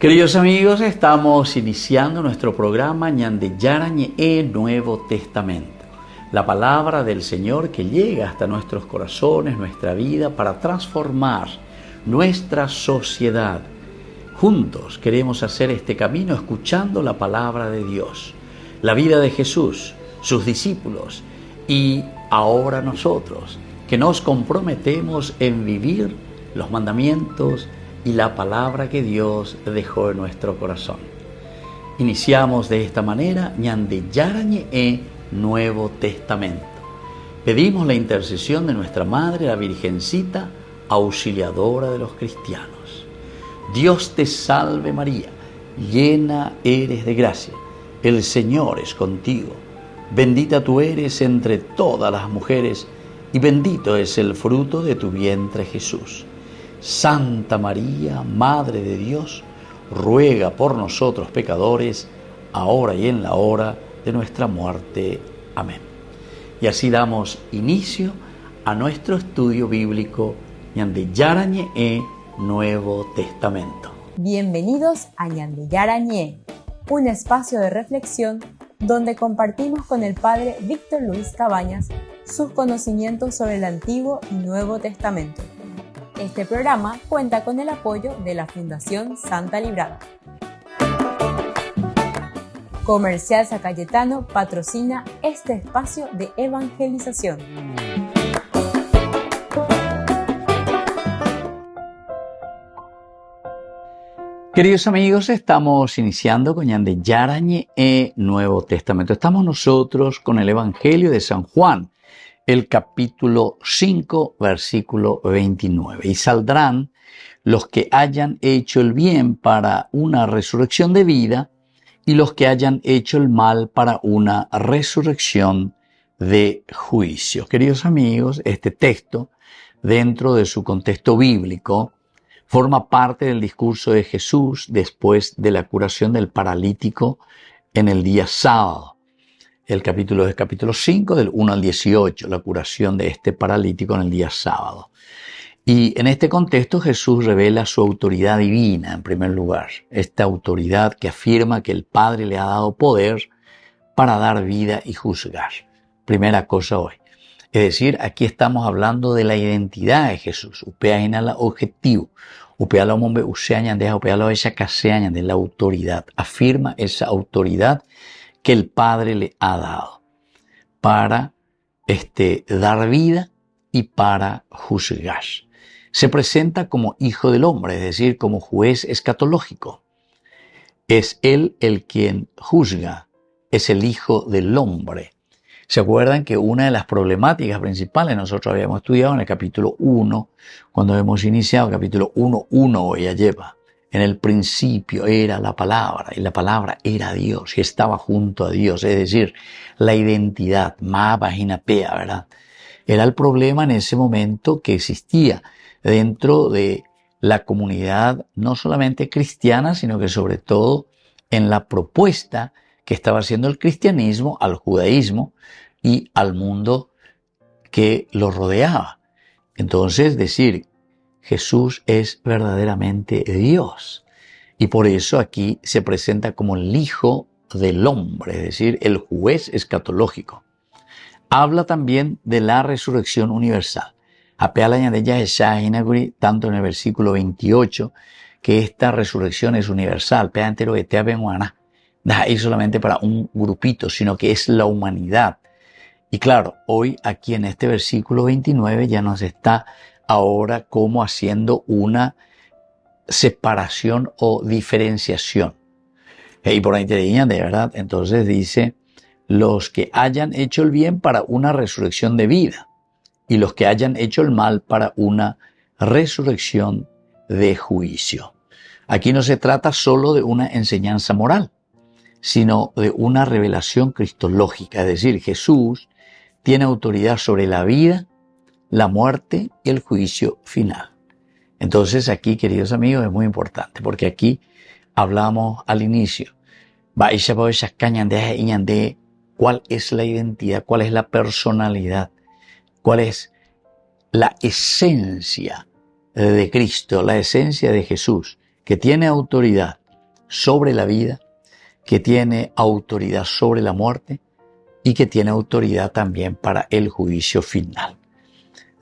Queridos amigos, estamos iniciando nuestro programa Ñande Yarañe Nuevo Testamento. La palabra del Señor que llega hasta nuestros corazones, nuestra vida, para transformar nuestra sociedad. Juntos queremos hacer este camino escuchando la palabra de Dios, la vida de Jesús, sus discípulos y ahora nosotros, que nos comprometemos en vivir los mandamientos y la palabra que Dios dejó en nuestro corazón. Iniciamos de esta manera Ñande Yarañe Nuevo Testamento. Pedimos la intercesión de nuestra Madre, la Virgencita, auxiliadora de los cristianos. Dios te salve María, llena eres de gracia, el Señor es contigo. Bendita tú eres entre todas las mujeres y bendito es el fruto de tu vientre Jesús. Santa María, Madre de Dios, ruega por nosotros pecadores, ahora y en la hora de nuestra muerte. Amén. Y así damos inicio a nuestro estudio bíblico Ñande Yarañe Nuevo Testamento. Bienvenidos a Ñande Yarañe, un espacio de reflexión donde compartimos con el Padre Víctor Luis Cabañas sus conocimientos sobre el Antiguo y Nuevo Testamento. Este programa cuenta con el apoyo de la Fundación Santa Librada. Comercial San Cayetano patrocina este espacio de evangelización. Queridos amigos, estamos iniciando con Ñande Yarañe Nuevo Testamento. Estamos nosotros con el Evangelio de San Juan, el capítulo 5, versículo 29. Y saldrán los que hayan hecho el bien para una resurrección de vida y los que hayan hecho el mal para una resurrección de juicio. Queridos amigos, este texto, dentro de su contexto bíblico, forma parte del discurso de Jesús después de la curación del paralítico en el día sábado. El capítulo es capítulo 5, del 1 al 18, la curación de este paralítico en el día sábado. Y en este contexto Jesús revela su autoridad divina, en primer lugar. Esta autoridad que afirma que el Padre le ha dado poder para dar vida y juzgar. Primera cosa hoy. Es decir, aquí estamos hablando de la identidad de Jesús. Upea la objetivo. Upea la hombre useañandeja, upea la ella caseañan de la autoridad. Afirma esa autoridad que el Padre le ha dado para dar vida y para juzgar. Se presenta como Hijo del Hombre, es decir, como juez escatológico. Es Él el quien juzga, es el Hijo del Hombre. ¿Se acuerdan que una de las problemáticas principales nosotros habíamos estudiado en el capítulo 1, cuando hemos iniciado el capítulo 1, ella lleva? En el principio era la palabra y la palabra era Dios y estaba junto a Dios. Es decir, la identidad, ma, vagina, pea, ¿verdad? Era el problema en ese momento que existía dentro de la comunidad no solamente cristiana, sino que sobre todo en la propuesta que estaba haciendo el cristianismo al judaísmo y al mundo que lo rodeaba. Entonces, decir Jesús es verdaderamente Dios. Y por eso aquí se presenta como el Hijo del Hombre, es decir, el juez escatológico. Habla también de la resurrección universal. Tanto en el versículo 28, que esta resurrección es universal. No es solamente para un grupito, sino que es la humanidad. Y claro, hoy aquí en este versículo 29 ya nos está ahora como haciendo una separación o diferenciación. Y por ahí te dirían, de verdad, entonces dice, los que hayan hecho el bien para una resurrección de vida y los que hayan hecho el mal para una resurrección de juicio. Aquí no se trata solo de una enseñanza moral, sino de una revelación cristológica, es decir, Jesús tiene autoridad sobre la vida, la muerte y el juicio final. Entonces aquí, queridos amigos, es muy importante porque aquí hablamos al inicio. ¿Cuál es la identidad? ¿Cuál es la personalidad? ¿Cuál es la esencia de Cristo, la esencia de Jesús, que tiene autoridad sobre la vida, que tiene autoridad sobre la muerte y que tiene autoridad también para el juicio final.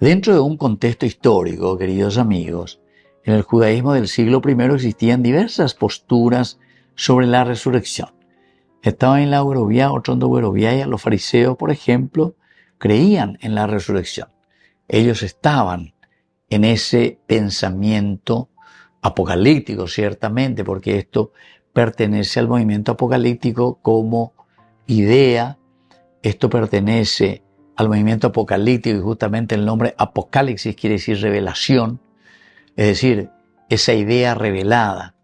Dentro de un contexto histórico, queridos amigos, en el judaísmo del siglo I existían diversas posturas sobre la resurrección. Estaban en la Eurovía, otros en Eurovía, los fariseos, por ejemplo, creían en la resurrección. Ellos estaban en ese pensamiento apocalíptico, ciertamente, porque esto pertenece al movimiento apocalíptico como idea. Esto pertenece al movimiento apocalíptico y justamente el nombre Apocalipsis quiere decir revelación, es decir, esa idea revelada.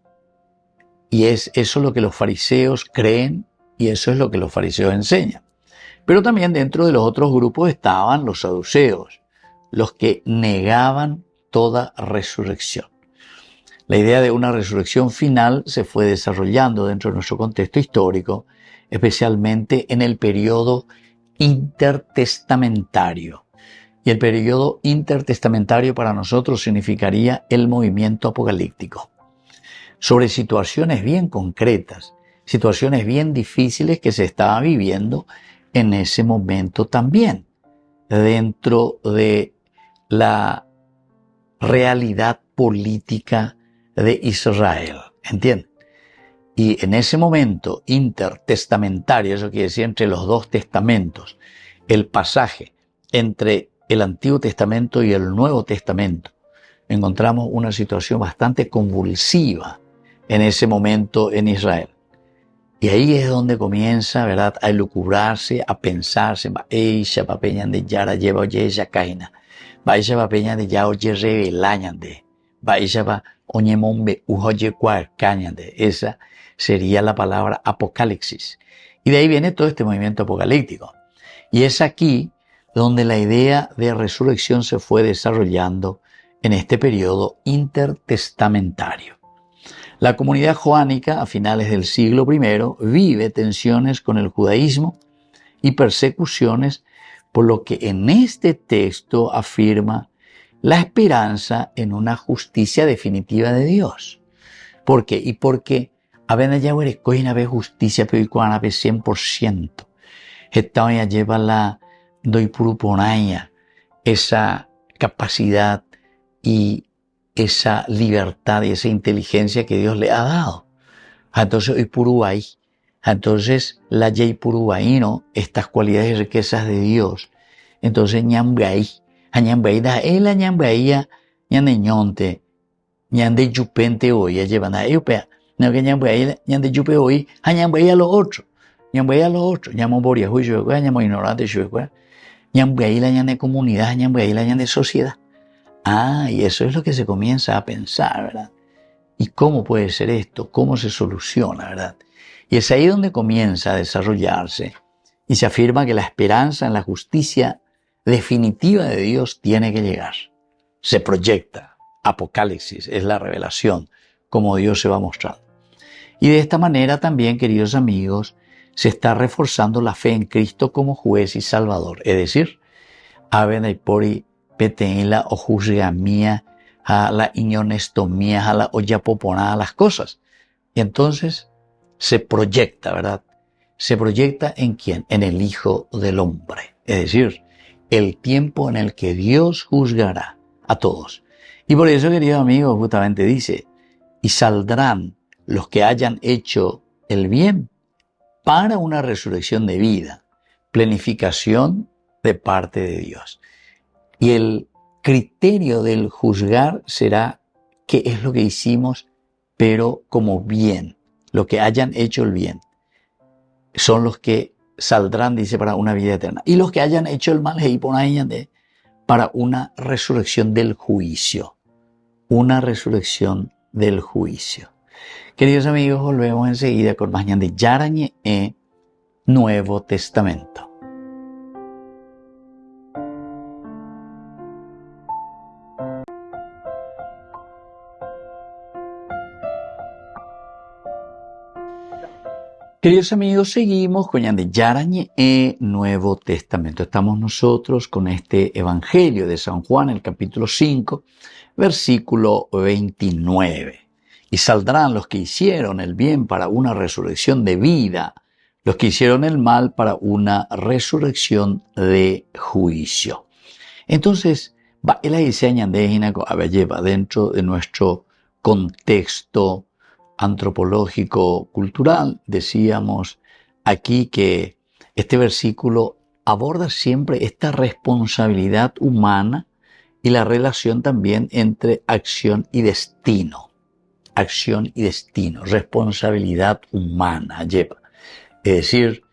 Y es eso lo que los fariseos creen y eso es lo que los fariseos enseñan. Pero también dentro de los otros grupos estaban los saduceos, los que negaban toda resurrección. La idea de una resurrección final se fue desarrollando dentro de nuestro contexto histórico, especialmente en el periodo intertestamentario. Y el periodo intertestamentario para nosotros significaría el movimiento apocalíptico. Sobre situaciones bien concretas, situaciones bien difíciles que se estaban viviendo en ese momento también, dentro de la realidad política de Israel, ¿entienden? Y en ese momento intertestamentario, eso quiere decir entre los dos testamentos, el pasaje entre el Antiguo Testamento y el Nuevo Testamento, encontramos una situación bastante convulsiva en ese momento en Israel. Y ahí es donde comienza, ¿verdad?, a elucubrarse, a pensarse, Baisha papeñan de Yara lleva oye ya caina, Baisha papeñan de ya oye revelañan de, Baisha pa oñemombe ujoye cuarcañan de. Esa sería la palabra apocalipsis. Y de ahí viene todo este movimiento apocalíptico. Y es aquí donde la idea de resurrección se fue desarrollando en este periodo intertestamentario. La comunidad joánica a finales del siglo I vive tensiones con el judaísmo y persecuciones, por lo que en este texto afirma la esperanza en una justicia definitiva de Dios. ¿Por qué? Y porque apenas ya una vez justicia, pero igual a 100%. Esta ya lleva la doy puruponaya, esa capacidad y esa libertad y esa inteligencia que Dios le ha dado. Entonces hoy puruay, entonces la yey puruay, ¿no? Estas cualidades y riquezas de Dios. Entonces ñambay, añambay da el ñambay ñaneñonte, ñande yupente hoy, llevan a europea, no que ñambay ñande yupe hoy, añambay a los otros, ñambay a los otros, ñamo boria juicio, ñamo ignorante juicio, ñambay la ñande comunidad, ñambay la ñande sociedad. Y eso es lo que se comienza a pensar, ¿verdad? ¿Y cómo puede ser esto? ¿Cómo se soluciona, verdad? Y es ahí donde comienza a desarrollarse y se afirma que la esperanza en la justicia definitiva de Dios tiene que llegar. Se proyecta. Apocalipsis es la revelación, como Dios se va mostrando. Y de esta manera también, queridos amigos, se está reforzando la fe en Cristo como juez y salvador. Es decir, Abenaypori peteila o juzgamía, a la iñonestomía, a la oyapoponá, a las cosas. Y entonces se proyecta, ¿verdad? Se proyecta ¿en quién? En el Hijo del Hombre. Es decir, el tiempo en el que Dios juzgará a todos. Y por eso, queridos amigos, justamente dice, y saldrán los que hayan hecho el bien para una resurrección de vida, planificación de parte de Dios. Y el criterio del juzgar será qué es lo que hicimos, pero como bien, lo que hayan hecho el bien. Son los que saldrán, dice, para una vida eterna. Y los que hayan hecho el mal, para una resurrección del juicio. Una resurrección del juicio. Queridos amigos, volvemos enseguida con más de Yarañe Nuevo Testamento. Queridos amigos, seguimos con Yarañe Nuevo Testamento. Estamos nosotros con este Evangelio de San Juan, el capítulo 5, versículo 29. Y saldrán los que hicieron el bien para una resurrección de vida, los que hicieron el mal para una resurrección de juicio. Entonces, el lleva dentro de nuestro contexto antropológico cultural. Decíamos aquí que este versículo aborda siempre esta responsabilidad humana y la relación también entre acción y destino. Acción y destino, responsabilidad humana lleva. Es decir,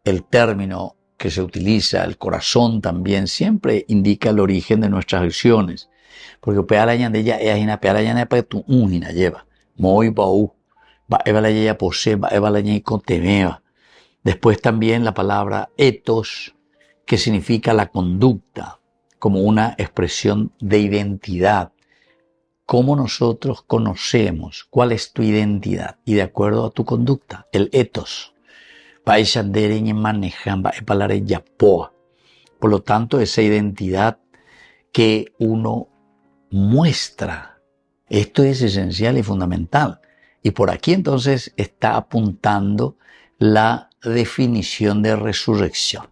el término que se utiliza, el corazón también, siempre indica el origen de nuestras acciones. Porque pealañan de ella es una pealañan para tu unina lleva. Muy baú. Va evala ella posee, va evala ella contemeva. Después también la palabra ethos, que significa la conducta, como una expresión de identidad. Cómo nosotros conocemos cuál es tu identidad y de acuerdo a tu conducta, el ethos. Por lo tanto, esa identidad que uno muestra, esto es esencial y fundamental. Y por aquí entonces está apuntando la definición de resurrección.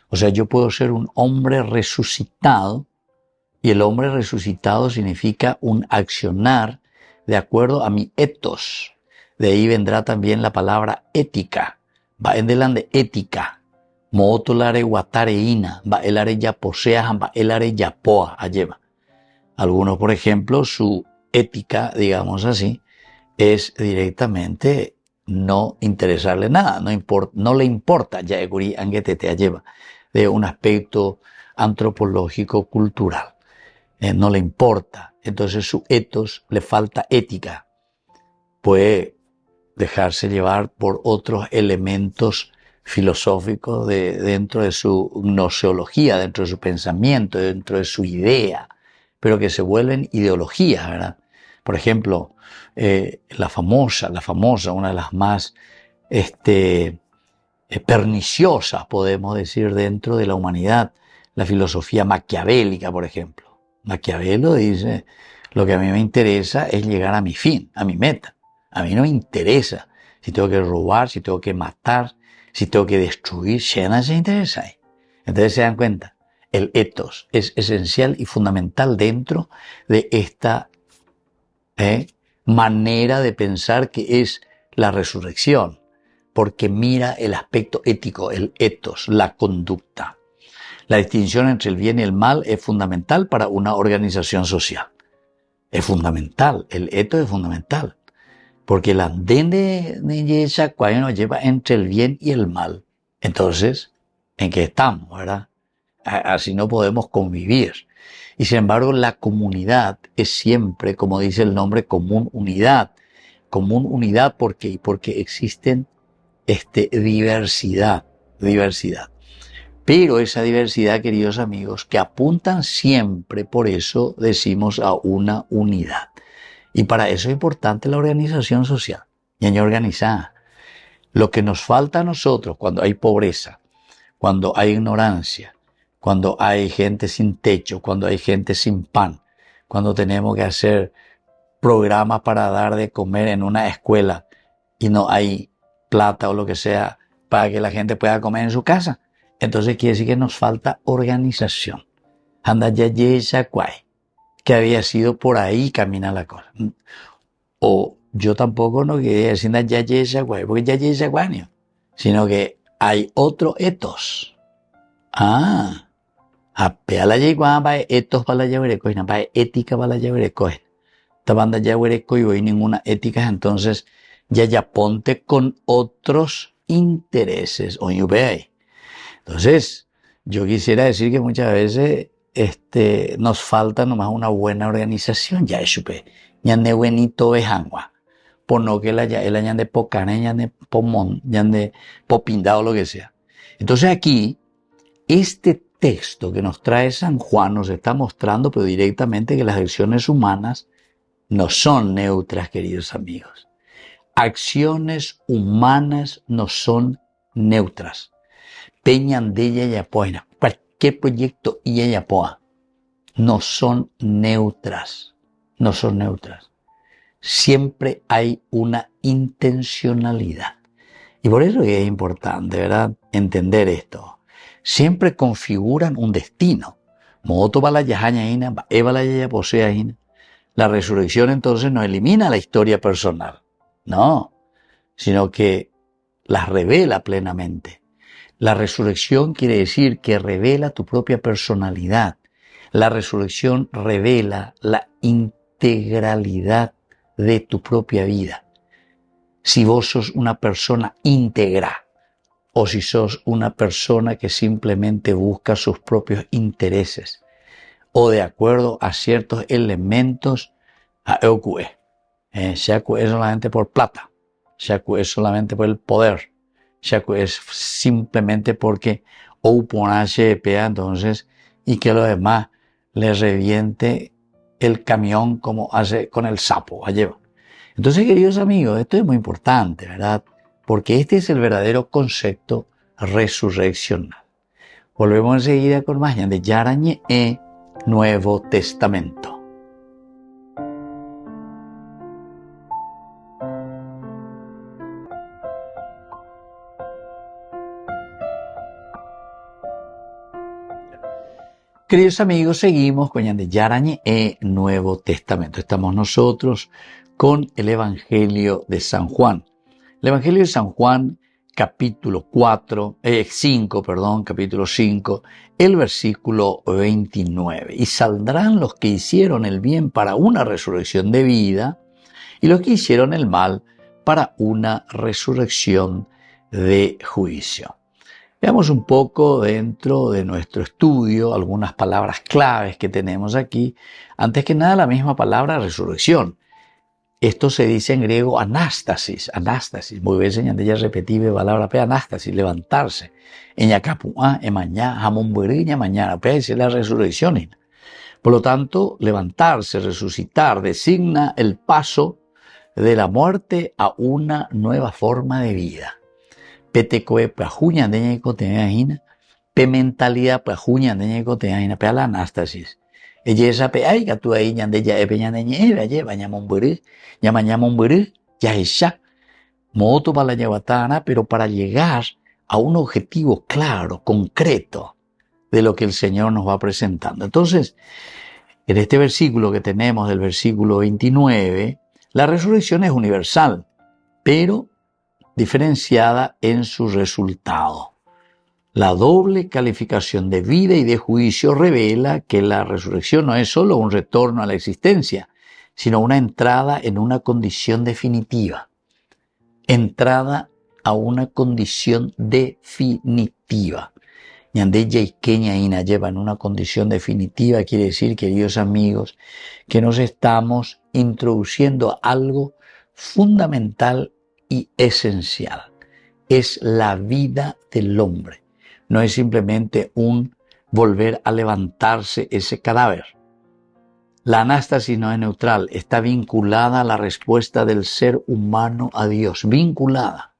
O sea, yo puedo ser un hombre resucitado, y el hombre resucitado significa un accionar de acuerdo a mi ethos. De ahí vendrá también la palabra ética. Va en delante ética. Mootolare guatareína. Va el are ya posea, va el are ya poa, lleva. Algunos, por ejemplo, su ética, digamos así, es directamente no interesarle nada, no le importa, ya eguri angetete lleva, de un aspecto antropológico cultural. No le importa, entonces su ethos le falta ética, puede dejarse llevar por otros elementos filosóficos dentro de su gnoseología, dentro de su pensamiento, dentro de su idea, pero que se vuelven ideologías, ¿verdad? Por ejemplo, la famosa, una de las más perniciosas, podemos decir, dentro de la humanidad, la filosofía maquiavélica, por ejemplo. Maquiavelo dice, lo que a mí me interesa es llegar a mi fin, a mi meta. A mí no me interesa si tengo que robar, si tengo que matar, si tengo que destruir, ya no se interesa ahí. Entonces se dan cuenta, el ethos es esencial y fundamental dentro de esta manera de pensar que es la resurrección, porque mira el aspecto ético, el ethos, la conducta. La distinción entre el bien y el mal es fundamental para una organización social. Es fundamental, el ethos es fundamental. Porque el andén de Yeshacuay nos lleva entre el bien y el mal. Entonces, ¿en qué estamos, verdad? Así no podemos convivir. Y sin embargo, la comunidad es siempre, como dice el nombre, común unidad. Común unidad porque existen diversidad. Pero esa diversidad, queridos amigos, que apuntan siempre, por eso decimos, a una unidad. Y para eso es importante la organización social. Y organizada. Lo que nos falta a nosotros cuando hay pobreza, cuando hay ignorancia, cuando hay gente sin techo, cuando hay gente sin pan, cuando tenemos que hacer programas para dar de comer en una escuela y no hay plata o lo que sea para que la gente pueda comer en su casa. Entonces quiere decir que nos falta organización. Anda ya que había sido por ahí camina la cosa. O yo tampoco no quería decir ya porque ya sino que hay otro ethos. Apea la yeguan va ethos para la yavereco, y va ética para la yavereco. Esta banda yavereco y hoy ninguna ética, entonces ya ponte con otros intereses. O ahí. Entonces, yo quisiera decir que muchas veces nos falta nomás una buena organización. Ya es ñande buenito bejangua. Por no que el ñande pocane, ñande pomón, ñande popindado, lo que sea. Entonces aquí, este texto que nos trae San Juan nos está mostrando, pero directamente, que las acciones humanas no son neutras, queridos amigos. Acciones humanas no son neutras. Peñan de ella y apoyan. Cualquier proyecto y ella apoya. No son neutras. siempre hay una intencionalidad. Y por eso es importante, ¿verdad?, entender esto. Siempre configuran un destino. La resurrección entonces no elimina la historia personal, no, sino que las revela plenamente. La resurrección quiere decir que revela tu propia personalidad. La resurrección revela la integralidad de tu propia vida. Si vos sos una persona íntegra o si sos una persona que simplemente busca sus propios intereses o de acuerdo a ciertos elementos a EOQE. Shaku es solamente por plata, Shaku es solamente por el poder, Shaku es simplemente porque entonces y que lo demás le reviente el camión como hace con el sapo. Entonces, queridos amigos, esto es muy importante, ¿verdad? Porque este es el verdadero concepto resurreccional. Volvemos enseguida con más de Yarañe Nuevo Testamento. Queridos amigos, seguimos con Yarañe Nuevo Testamento. Estamos nosotros con el Evangelio de San Juan. El Evangelio de San Juan, capítulo 5, el versículo 29. Y saldrán los que hicieron el bien para una resurrección de vida y los que hicieron el mal para una resurrección de juicio. Veamos un poco dentro de nuestro estudio algunas palabras claves que tenemos aquí. Antes que nada, la misma palabra resurrección. Esto se dice en griego anástasis. Muy bien, señor, ella repetible palabra, anástasis, levantarse. Eñacapuá, emañá, jamón bueriña, mañana, es la resurrección. Por lo tanto, levantarse, resucitar, designa el paso de la muerte a una nueva forma de vida. Petecoe pajuña de ñecoteaina, pe mentalidad pajuña de ñecoteaina, pe la anástasis. Ella esa pe ay gatu ahí ñande ya epeña de ñeve aye bañamon burí, ya mañamon burí, ya esa moto para la llevatana, pero para llegar a un objetivo claro, concreto de lo que el Señor nos va presentando. Entonces, en este versículo que tenemos, del versículo 29, la resurrección es universal, pero diferenciada en su resultado. La doble calificación de vida y de juicio revela que la resurrección no es solo un retorno a la existencia, sino una entrada en una condición definitiva. Entrada a una condición definitiva. Ñandella y Kenia Ina lleva en una condición definitiva, quiere decir, queridos amigos, que nos estamos introduciendo algo fundamental y esencial. Es la vida del hombre. No es simplemente un volver a levantarse ese cadáver. La anástasis no es neutral, está vinculada a la respuesta del ser humano a Dios. Vinculada.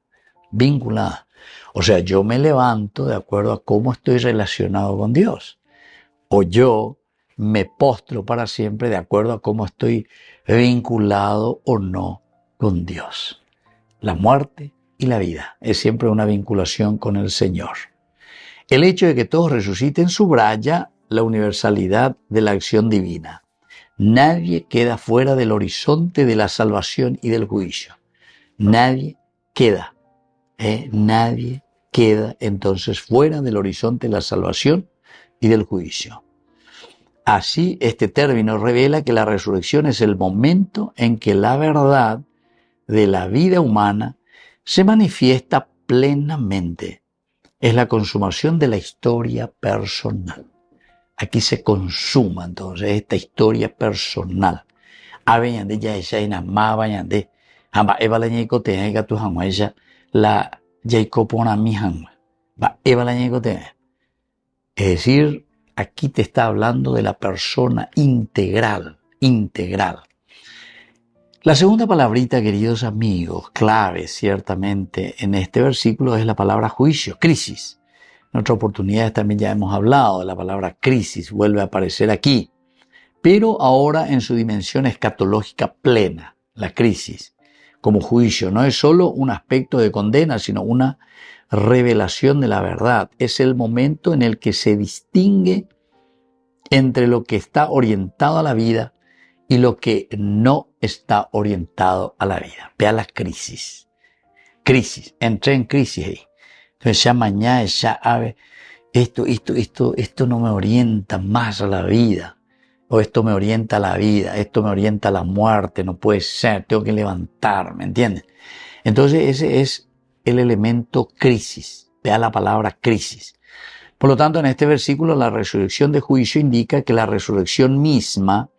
O sea, yo me levanto de acuerdo a cómo estoy relacionado con Dios. O yo me postro para siempre de acuerdo a cómo estoy vinculado o no con Dios. La muerte y la vida es siempre una vinculación con el Señor. El hecho de que todos resuciten subraya la universalidad de la acción divina. Nadie queda fuera del horizonte de la salvación y del juicio. Nadie queda entonces fuera del horizonte de la salvación y del juicio. Así, este término revela que la resurrección es el momento en que la verdad de la vida humana se manifiesta plenamente. Es la consumación de la historia personal. Aquí se consuma entonces esta historia personal. Es decir, aquí te está hablando de la persona integral. La segunda palabrita, queridos amigos, clave ciertamente en este versículo es la palabra juicio, crisis. En otras oportunidades también ya hemos hablado de la palabra crisis, vuelve a aparecer aquí, pero ahora en su dimensión escatológica plena. la crisis, como juicio. No es solo un aspecto de condena, sino una revelación de la verdad. Es el momento en el que se distingue entre lo que está orientado a la vida y lo que no está orientado a la vida. Vea la crisis. Crisis. Entré en crisis ahí. Entonces ya mañana, ya ave, esto no me orienta más a la vida. O esto me orienta a la vida, esto me orienta a la muerte, no puede ser, tengo que levantarme, ¿entiendes? Entonces ese es el elemento crisis. Vea la palabra crisis. Por lo tanto, en este versículo, la resurrección de juicio indica que la resurrección misma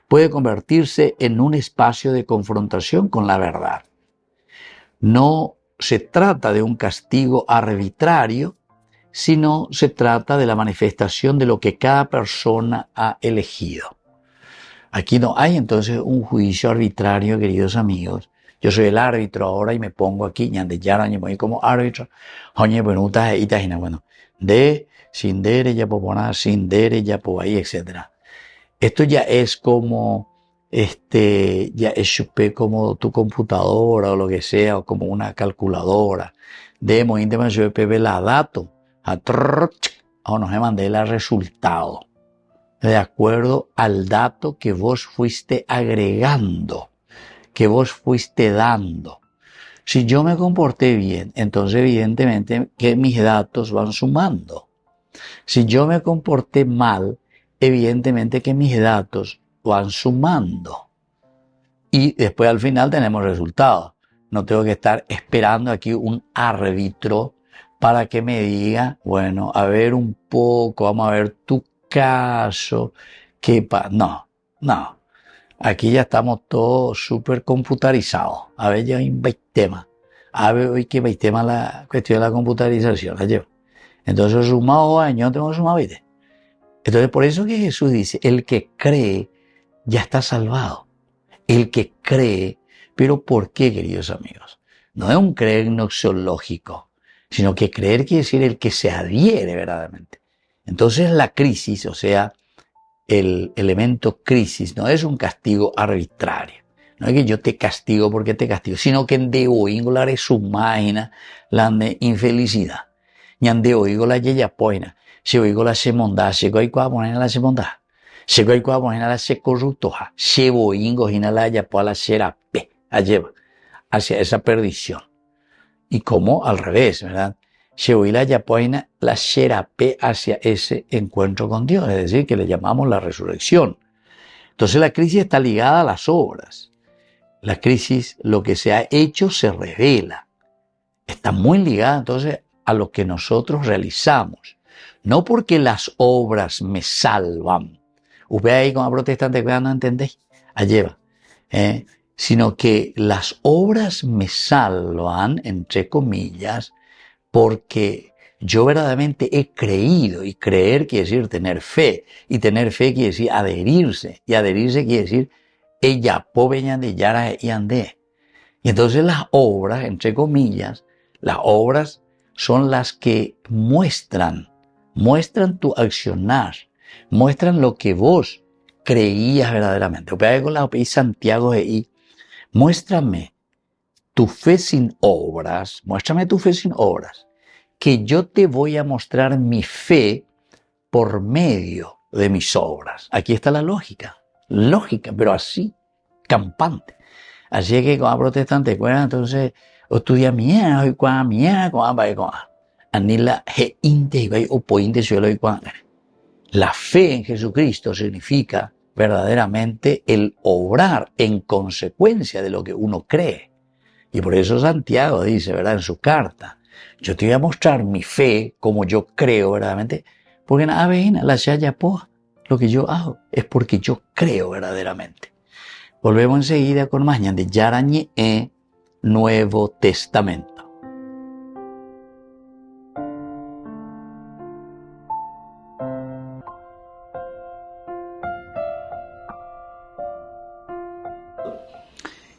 puede convertirse en un espacio de confrontación con la verdad. No se trata de un castigo arbitrario, sino se trata de la manifestación de lo que cada persona ha elegido. Aquí no hay entonces un juicio arbitrario, queridos amigos. Yo soy el árbitro ahora y me pongo aquí, ñande yarañe, voy como árbitro. Oye, bueno, bueno, de, sin dere, ya popona, sin dere, ya po ahí, etc. Esto ya es como, ya es como tu computadora o lo que sea, o como una calculadora. De mointe yo pepe la dato, o nos mandé el resultado, de acuerdo al dato que vos fuiste agregando, que vos fuiste dando. Si yo me comporté bien, entonces evidentemente que mis datos van sumando. Si yo me comporté mal, evidentemente que mis datos van sumando. Y después al final tenemos resultados. No tengo que estar esperando aquí un árbitro para que me diga, bueno, a ver un poco, vamos a ver tu caso, no. Aquí ya estamos todos súper computarizados. A ver, ya hay un tema. A ver, hoy que hay tema la cuestión de la computarización, la llevo. Entonces, sumado años, tengo sumado 20. Entonces, por eso que Jesús dice, el que cree ya está salvado. El que cree, pero ¿por qué, queridos amigos? No es un creer noxiológico, sino que creer quiere decir el que se adhiere verdaderamente. Entonces, la crisis, o sea, el elemento crisis, no es un castigo arbitrario. No es que yo te castigo porque te castigo, sino que en de oigo la resumagina la de infelicidad. Y en de oigo la yeyapoina, se oigo la semondad, se oigo a poner la semondad, se oigo a poner la se corruptoja, se oigo hina la yapo a la serape, a lleva hacia esa perdición. Y como al revés, ¿verdad? Shehuila Yapoina la serape hacia ese encuentro con Dios, es decir, que le llamamos la resurrección. Entonces la crisis está ligada a las obras. La crisis, lo que se ha hecho se revela. Está muy ligada entonces a lo que nosotros realizamos. No porque las obras me salvan. Usted ahí como protestante, no entendéis. Allí va. Sino que las obras me salvan, entre comillas, porque yo verdaderamente he creído, y creer quiere decir tener fe, y tener fe quiere decir adherirse, y adherirse quiere decir ella poveña de yara y andé. Y entonces las obras, entre comillas, las obras son las que muestran tu accionar, muestran lo que vos creías verdaderamente. O con la OPI Santiago y muéstrame tu fe sin obras, que yo te voy a mostrar mi fe por medio de mis obras. Aquí está la lógica, pero así, campante. Así que como protestante, entonces, estudia mía, hoy cuán mía, cuán va, cuán. Anila he inte y vai opointe suelo y cuán. La fe en Jesucristo significa verdaderamente el obrar en consecuencia de lo que uno cree. Y por eso Santiago dice, ¿verdad?, en su carta, yo te voy a mostrar mi fe como yo creo verdaderamente, porque nada veina, la shayapoa, lo que yo hago es porque yo creo verdaderamente. Volvemos enseguida con más de Yarañe Nuevo Testamento.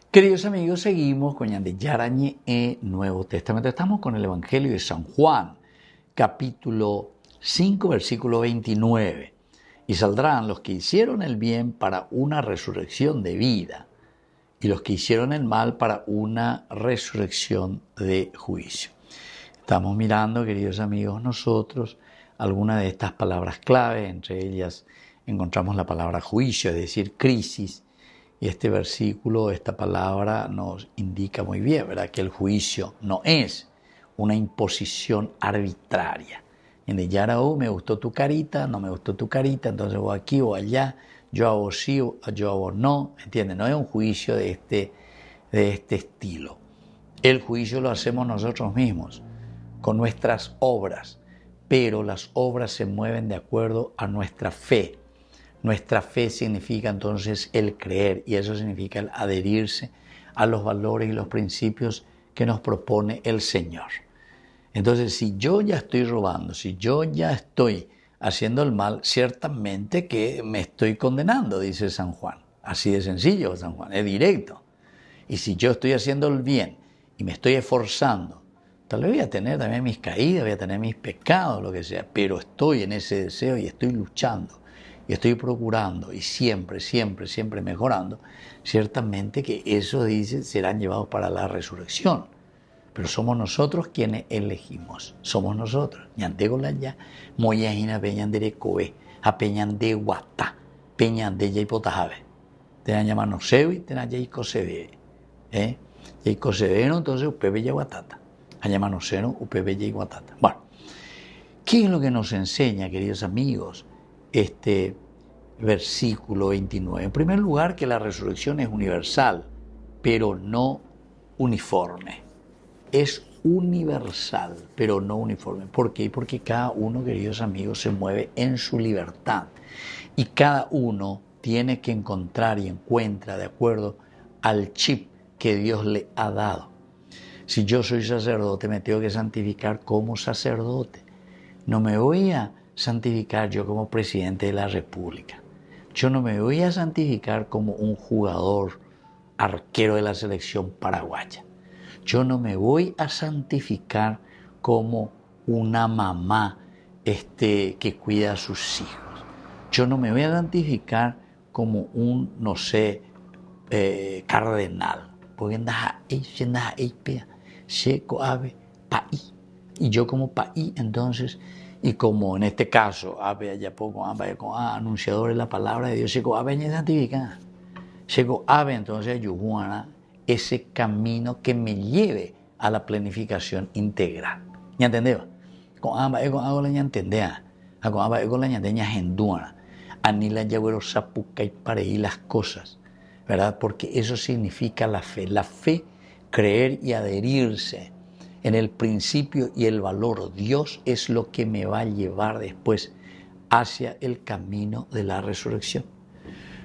Queridos amigos, seguimos con Yarañe Nuevo Testamento. Estamos con el Evangelio de San Juan, capítulo 5, versículo 29. Y saldrán los que hicieron el bien para una resurrección de vida, y los que hicieron el mal para una resurrección de juicio. Estamos mirando, queridos amigos, nosotros algunas de estas palabras clave, entre ellas encontramos la palabra juicio, es decir, crisis, y este versículo, esta palabra nos indica muy bien, ¿verdad?, que el juicio no es una imposición arbitraria. En el Yara, me gustó tu carita, no me gustó tu carita, entonces voy aquí o allá, yo hago sí, yo hago no, ¿entiendes? No es un juicio de este estilo. El juicio lo hacemos nosotros mismos, con nuestras obras, pero las obras se mueven de acuerdo a nuestra fe. Nuestra fe significa entonces el creer, y eso significa el adherirse a los valores y los principios que nos propone el Señor. Entonces, si yo ya estoy robando, si yo ya estoy haciendo el mal, ciertamente que me estoy condenando, dice San Juan. Así de sencillo, San Juan, es directo. Y si yo estoy haciendo el bien y me estoy esforzando, tal vez voy a tener también mis caídas, voy a tener mis pecados, lo que sea, pero estoy en ese deseo y estoy luchando y estoy procurando y siempre mejorando, ciertamente que eso, dice, serán llevados para la resurrección. Pero somos nosotros quienes elegimos, somos nosotros. Ñantegolaya, moyajina peñandere koe, a peñande guata, peñande yaipotajabe. Te van a llamar no sewi, te van a llamar cosebe. Yaicosebeno, entonces upebe yaguatata. A llamar no seno, upebe yaiguatata. Bueno, ¿qué es lo que nos enseña, queridos amigos, este versículo 29? En primer lugar, que la resurrección es universal, pero no uniforme. Es universal, pero no uniforme. ¿Por qué? Porque cada uno, queridos amigos, se mueve en su libertad. Y cada uno tiene que encontrar y encuentra de acuerdo al chip que Dios le ha dado. Si yo soy sacerdote, me tengo que santificar como sacerdote. No me voy a santificar yo como presidente de la República. Yo no me voy a santificar como un jugador arquero de la selección paraguaya. Yo no me voy a santificar como una mamá que cuida a sus hijos. Yo no me voy a santificar como un, no sé, cardenal. Porque y yo como país, entonces, y como en este caso, anunciador de la palabra de Dios, santificar. Entonces, ese camino que me lleve a la planificación integral. ¿Ya entendés? Con ambas ya entendés. Con ambas ya enduana. Anila yagüero sapuca y pareí las cosas, ¿verdad? Porque eso significa la fe. La fe, creer y adherirse en el principio y el valor. Dios es lo que me va a llevar después hacia el camino de la resurrección.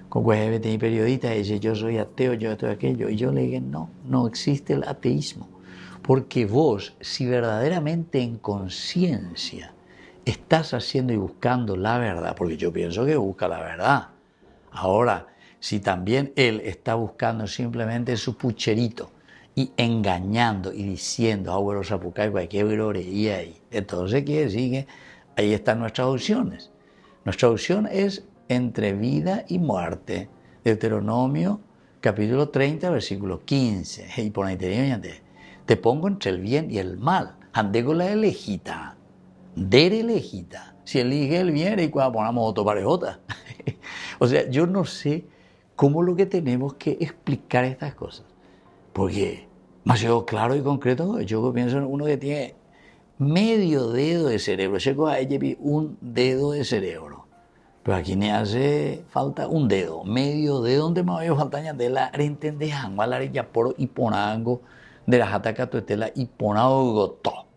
Como mi periodista dice, yo soy ateo, yo estoy aquello, y yo le dije, no existe el ateísmo, porque vos, si verdaderamente en conciencia estás haciendo y buscando la verdad, porque yo pienso que busca la verdad. Ahora, si también él está buscando simplemente su pucherito y engañando y diciendo, abuelo zapucay, cualquier virorería ahí, entonces quiere decir que ahí están nuestras opciones. Nuestra opción es entre vida y muerte. Deuteronomio capítulo 30, versículo 15. Y por ahí te pongo entre el bien y el mal. Andego la elegita. Dere elegita. Si elige el bien, y cuando ponamos otro parejota. O sea, yo no sé cómo lo que tenemos que explicar estas cosas. Porque demasiado claro y concreto. Yo pienso en uno que tiene medio dedo de cerebro. Checo a ella un dedo de cerebro. Pero aquí me hace falta un dedo, medio dedo, donde me va a faltar de la rentendejan, la ya por y ponango de la jataca tuetela y ponado goto.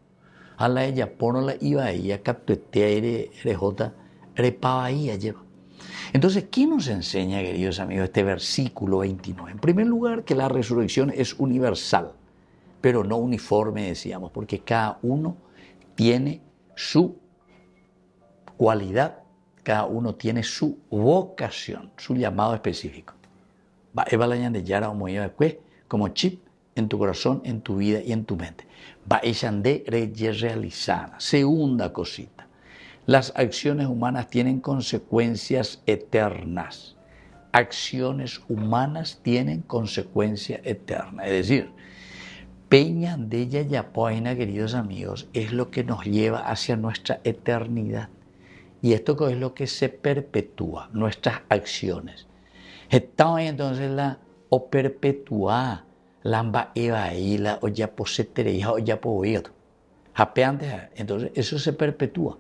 A la ella pono la iba ahí, a captuetea rejota, repaba ahí lleva. Entonces, ¿qué nos enseña, queridos amigos, este versículo 29? En primer lugar, que la resurrección es universal, pero no uniforme, decíamos, porque cada uno tiene su cualidad. Cada uno tiene su vocación, su llamado específico. Como chip en tu corazón, en tu vida y en tu mente. Segunda cosita, las acciones humanas tienen consecuencias eternas. acciones humanas tienen consecuencia eterna. Es decir, Peña de Yayapoina, queridos amigos, es lo que nos lleva hacia nuestra eternidad. Y esto es lo que se perpetúa, nuestras acciones. Entonces la o perpetua, lamba eva y la o ya posetereja o ya povedo. Entonces eso se perpetúa.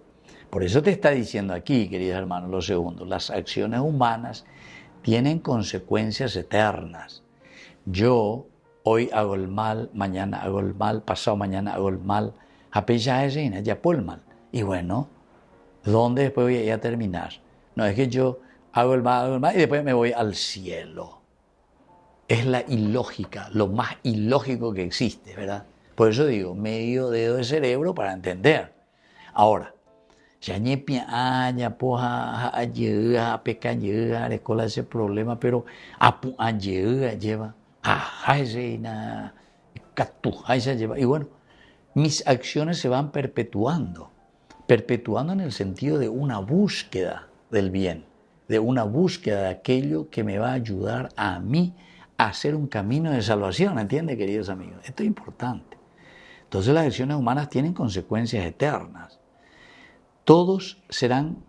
Por eso te está diciendo aquí, queridos hermanos, lo segundo, las acciones humanas tienen consecuencias eternas. Yo hoy hago el mal, mañana hago el mal, pasado mañana hago el mal, ya por el mal. Y bueno, ¿dónde después voy a ir a terminar? No es que yo hago el mal y después me voy al cielo. Es la ilógica, lo más ilógico que existe, ¿verdad? Por eso digo, medio dedo de cerebro para entender. Ahora, ya ya recola ese problema, pero lleva, lleva. Y bueno, mis acciones se van perpetuando en el sentido de una búsqueda del bien, de una búsqueda de aquello que me va a ayudar a mí a hacer un camino de salvación, ¿entiende, queridos amigos? Esto es importante. Entonces las acciones humanas tienen consecuencias eternas. Todos serán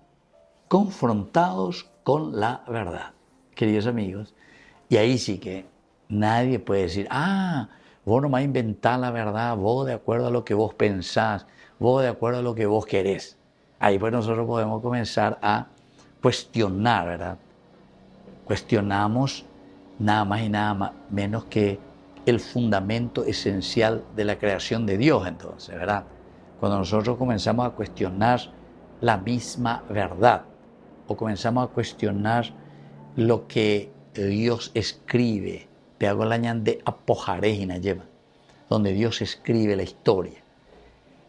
confrontados con la verdad, queridos amigos. Y ahí sí que nadie puede decir, vos nomás inventás la verdad, vos de acuerdo a lo que vos pensás, vos de acuerdo a lo que vos querés. Ahí pues nosotros podemos comenzar a cuestionar, ¿verdad? Cuestionamos nada más y nada menos que el fundamento esencial de la creación de Dios, entonces, ¿verdad? Cuando nosotros comenzamos a cuestionar la misma verdad o comenzamos a cuestionar lo que Dios escribe, te hago la ñan de Apojarejina lleva, donde Dios escribe la historia.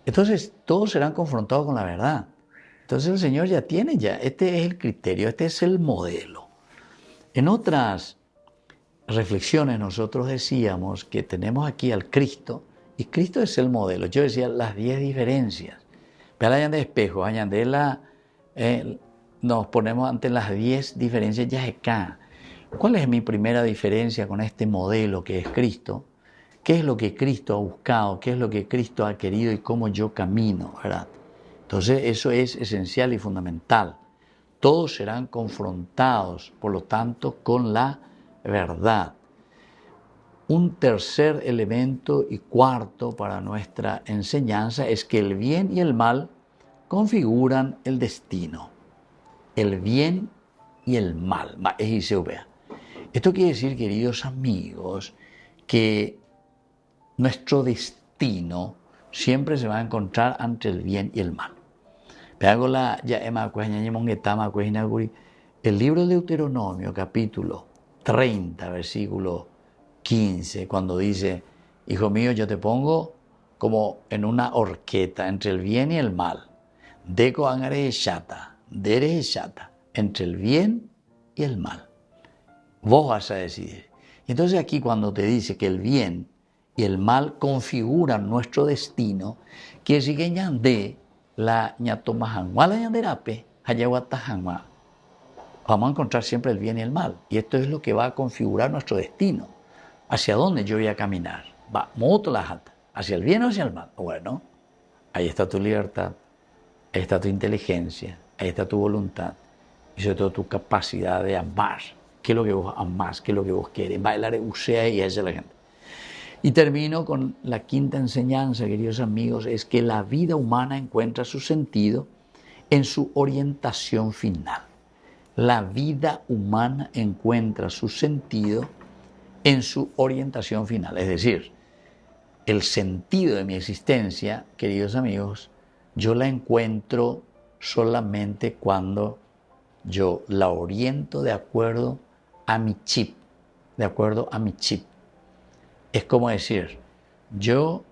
Entonces todos serán confrontados con la verdad. Entonces el Señor ya tiene este es el criterio, este es el modelo. En otras reflexiones nosotros decíamos que tenemos aquí al Cristo y Cristo es el modelo. Yo decía las 10 diferencias. Pero allá de espejo, allá de nos ponemos ante las 10 diferencias ya acá. ¿Cuál es mi primera diferencia con este modelo que es Cristo? ¿Qué es lo que Cristo ha buscado? ¿Qué es lo que Cristo ha querido y cómo yo camino, ¿verdad? Entonces eso es esencial y fundamental. Todos serán confrontados, por lo tanto, con la verdad. Un tercer elemento y cuarto para nuestra enseñanza es que el bien y el mal configuran el destino. El bien y el mal. Esto quiere decir, queridos amigos, que nuestro destino siempre se va a encontrar entre el bien y el mal. El libro de Deuteronomio, capítulo 30, versículo 15, cuando dice, hijo mío, yo te pongo como en una horqueta entre el bien y el mal. Deko angare shata, dere shata, entre el bien y el mal. Vos vas a decidir. Y entonces aquí cuando te dice que el bien y el mal configuran nuestro destino, quiere decir que ñande la ñatomajanwa la ñanderape, hayaguatajanwa. Vamos a encontrar siempre el bien y el mal. Y esto es lo que va a configurar nuestro destino. ¿Hacia dónde yo voy a caminar? Va, moto la jata. ¿Hacia el bien o hacia el mal? Bueno, ahí está tu libertad, ahí está tu inteligencia, ahí está tu voluntad y sobre todo tu capacidad de amar. ¿Qué es lo que vos amás? ¿Qué es lo que vos querés? Bailar usea y esa es la gente. Y termino con la quinta enseñanza, queridos amigos, es que la vida humana encuentra su sentido en su orientación final. La vida humana encuentra su sentido en su orientación final. Es decir, el sentido de mi existencia, queridos amigos, yo la encuentro solamente cuando yo la oriento de acuerdo a mi chip, de acuerdo a mi chip. Es como decir, yo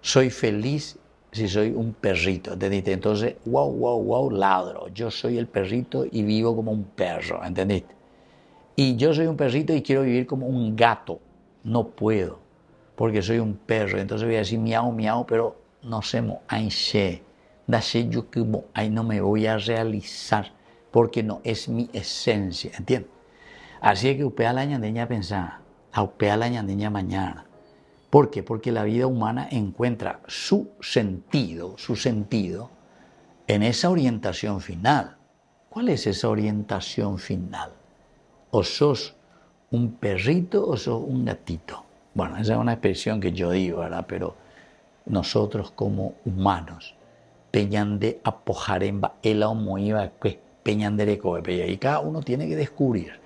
soy feliz si soy un perrito, ¿entendiste? Entonces, wow, ladro. Yo soy el perrito y vivo como un perro, ¿entendiste? Y yo soy un perrito y quiero vivir como un gato. No puedo, porque soy un perro. Entonces voy a decir miau, miau, pero no sé, ahí no me voy a realizar, porque no es mi esencia, ¿entiendes? Así es que upea la ñandeña pensar, a upea la ñandeña mañana. ¿Por qué? Porque la vida humana encuentra su sentido en esa orientación final. ¿Cuál es esa orientación final? ¿O sos un perrito o sos un gatito? Bueno, esa es una expresión que yo digo, ¿verdad? Pero nosotros como humanos, peñande apojaremba el homoiba que peñandereco, y cada uno tiene que descubrir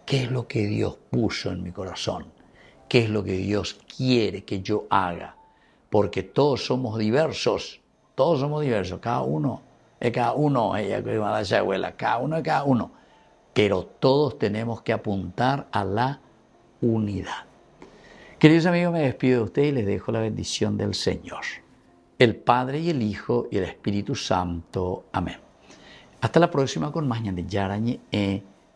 qué es lo que Dios puso en mi corazón, qué es lo que Dios quiere que yo haga, porque todos somos diversos, cada uno es cada uno, cada uno, pero todos tenemos que apuntar a la unidad. Queridos amigos, me despido de ustedes y les dejo la bendición del Señor, el Padre y el Hijo y el Espíritu Santo. Amén. Hasta la próxima con más Ñande Yarañe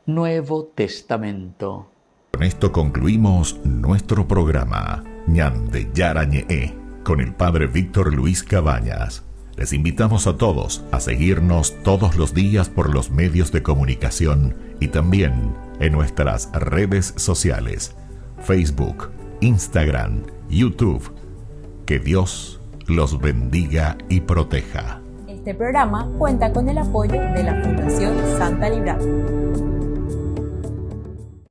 Nuevo Testamento. Con esto concluimos nuestro programa Ñande Yarañe con el Padre Víctor Luis Cabañas. Les invitamos a todos a seguirnos todos los días por los medios de comunicación y también en nuestras redes sociales, Facebook, Instagram, YouTube. Que Dios los bendiga y proteja. Este programa cuenta con el apoyo de la Fundación Santa Librada.